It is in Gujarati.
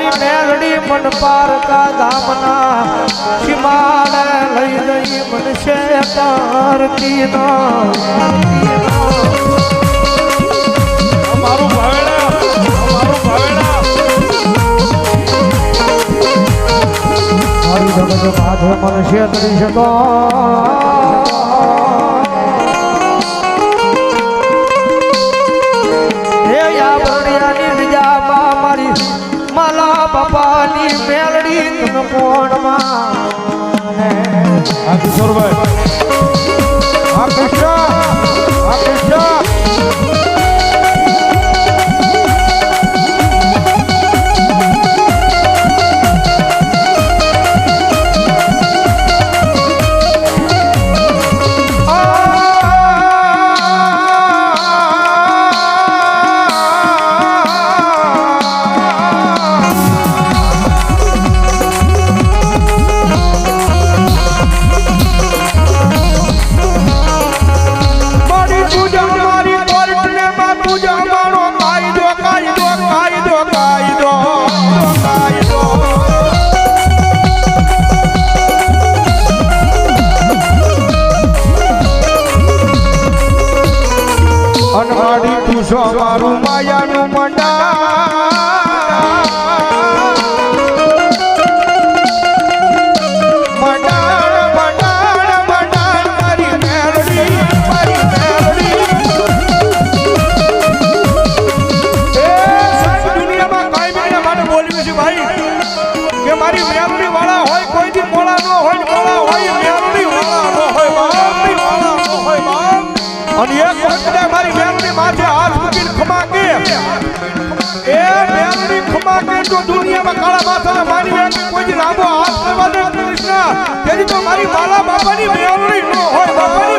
મારી મેલડી મન પારકા ગામના સીમાડે લઈ જઈ મનશે તારતી મારું ભાવેડા મારી જગત માધે મનશે તરી શકો બાપાની મેલડી તન કોણમાં આ કિશોરભાઈ આ કૃષ્ણ અનવાડી તું મારું માયાનું મંડા મારી મેલડી એ સાહેબ દુનિયામાં કાઈ બીના માટે બોલ્યું છે ભાઈ કે મારી મેલડી વાળા હોય કોઈ દી મોળા ન હોય મોળા હોય મેલડી વાળા ન હોય બાપની વાળા ન હોય બાપ અને એક વખતે મારી મેલડી માથે હાથ મૂકીને ખમા કે એ મેલડી ખમા કે તો દુનિયામાં કાળા માથાના મારી મેલડી કોઈ દી લાંબો હાથ કરવા દે કૃષ્ણ તેથી તો મારી માલા બાપાની મેલડી ન હોય બાપા